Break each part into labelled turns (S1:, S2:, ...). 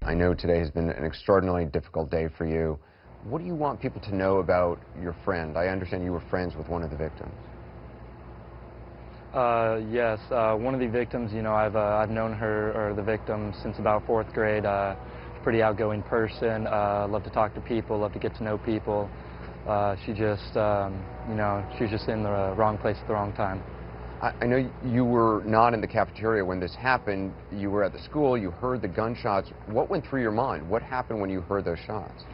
S1: I know today has been an extraordinarily difficult day for you. What do you want people to know about your friend? I understand you were friends with one of the victims.
S2: Yes, one of the victims, I've known her, or the victim, since about 4th grade. Pretty outgoing person, love to talk to people, love to get to know people. She just, she's just in the wrong place at the wrong time.
S1: I know you were not in the cafeteria when this happened. You were at the school, you heard the gunshots. What went through your mind? What happened when you heard those shots?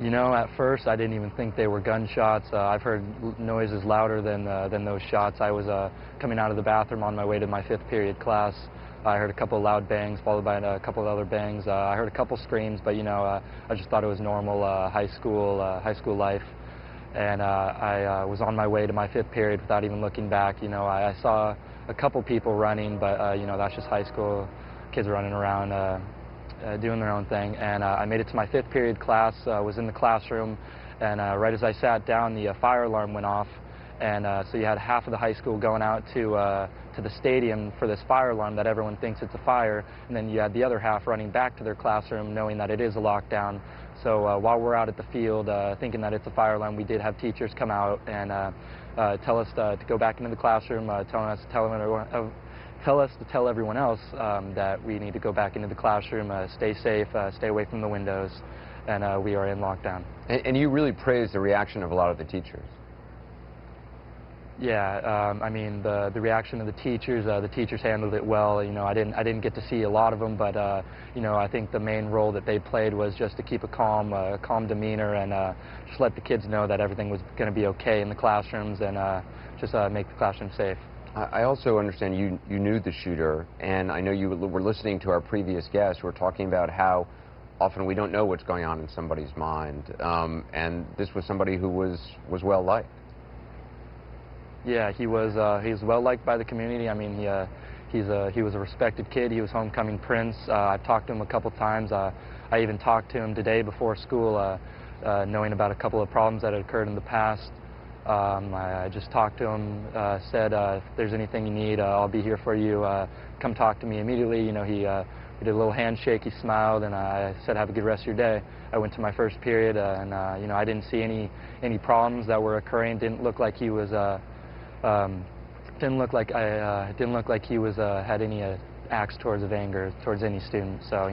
S2: At first I didn't even think they were gunshots. I've heard noises louder than those shots. I was coming out of the bathroom on my way to my 5th period class. I heard a couple of loud bangs, followed by a couple of other bangs. I heard a couple screams, but I just thought it was normal high school life. And I was on my way to my 5th period without even looking back. I saw a couple people running, but that's just high school kids running around doing their own thing. And I made it to my 5th period class, was in the classroom, and right as I sat down, the fire alarm went off. And so you had half of the high school going out to the stadium for this fire alarm that everyone thinks it's a fire, and then you had the other half running back to their classroom knowing that it is a lockdown. So while we're out at the field thinking that it's a fire alarm, we did have teachers come out and tell us to go back into the classroom, tell us to tell everyone else that we need to go back into the classroom, stay safe, stay away from the windows, and we are in lockdown.
S1: And you really praised the reaction of a lot of the teachers.
S2: Yeah, I mean the reaction of the teachers handled it well. I didn't get to see a lot of them, but I think the main role that they played was just to keep a calm demeanor and just let the kids know that everything was going to be okay in the classrooms and just make the classroom safe.
S1: I also understand you knew the shooter, and I know you were listening to our previous guests who were talking about how often we don't know what's going on in somebody's mind, and this was somebody who was well liked.
S2: Yeah, he was well liked by the community. I mean, he was a respected kid. He was homecoming prince. I've talked to him a couple times. I even talked to him today before school, knowing about a couple of problems that had occurred in the past. I just talked to him, said, if there's anything you need, I'll be here for you. Come talk to me immediately. We did a little handshake. He smiled, and I said, have a good rest of your day. I went to my 1st period, and I didn't see any problems that were occurring. Didn't look like he was didn't look like he was had any acts of anger towards any student. So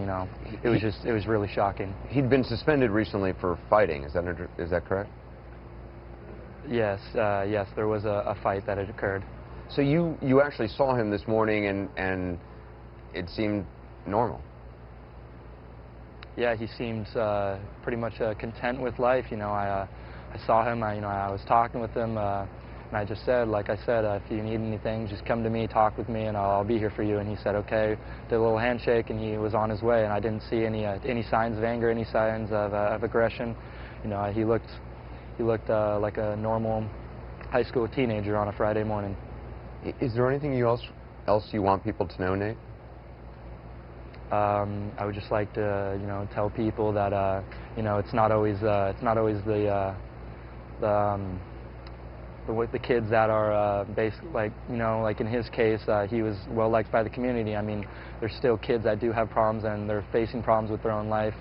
S2: it was really shocking.
S1: He'd been suspended recently for fighting. Is that correct?
S2: Yes, yes, there was a fight that had occurred.
S1: So you actually saw him this morning, and it seemed normal.
S2: Yeah, he seems pretty much content with life. I saw him. I was talking with him. And I just said, like I said, if you need anything, just come to me, talk with me, and I'll be here for you. And he said, okay. Did a little handshake, and he was on his way. And I didn't see any signs of anger, any signs of aggression. He looked like a normal high school teenager on a Friday morning.
S1: Is there anything else you want people to know, Nate?
S2: I would just like to, tell people that, it's not always the kids that are like in his case, he was well liked by the community. I mean, there's still kids that do have problems and they're facing problems with their own life.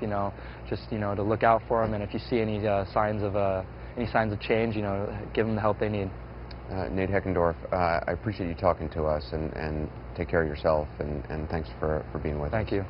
S2: Just to look out for them, and if you see any signs of change, give them the help they need.
S1: Nate Heckendorf, I appreciate you talking to us, and take care of yourself, and thanks for being with us.
S2: Thank you.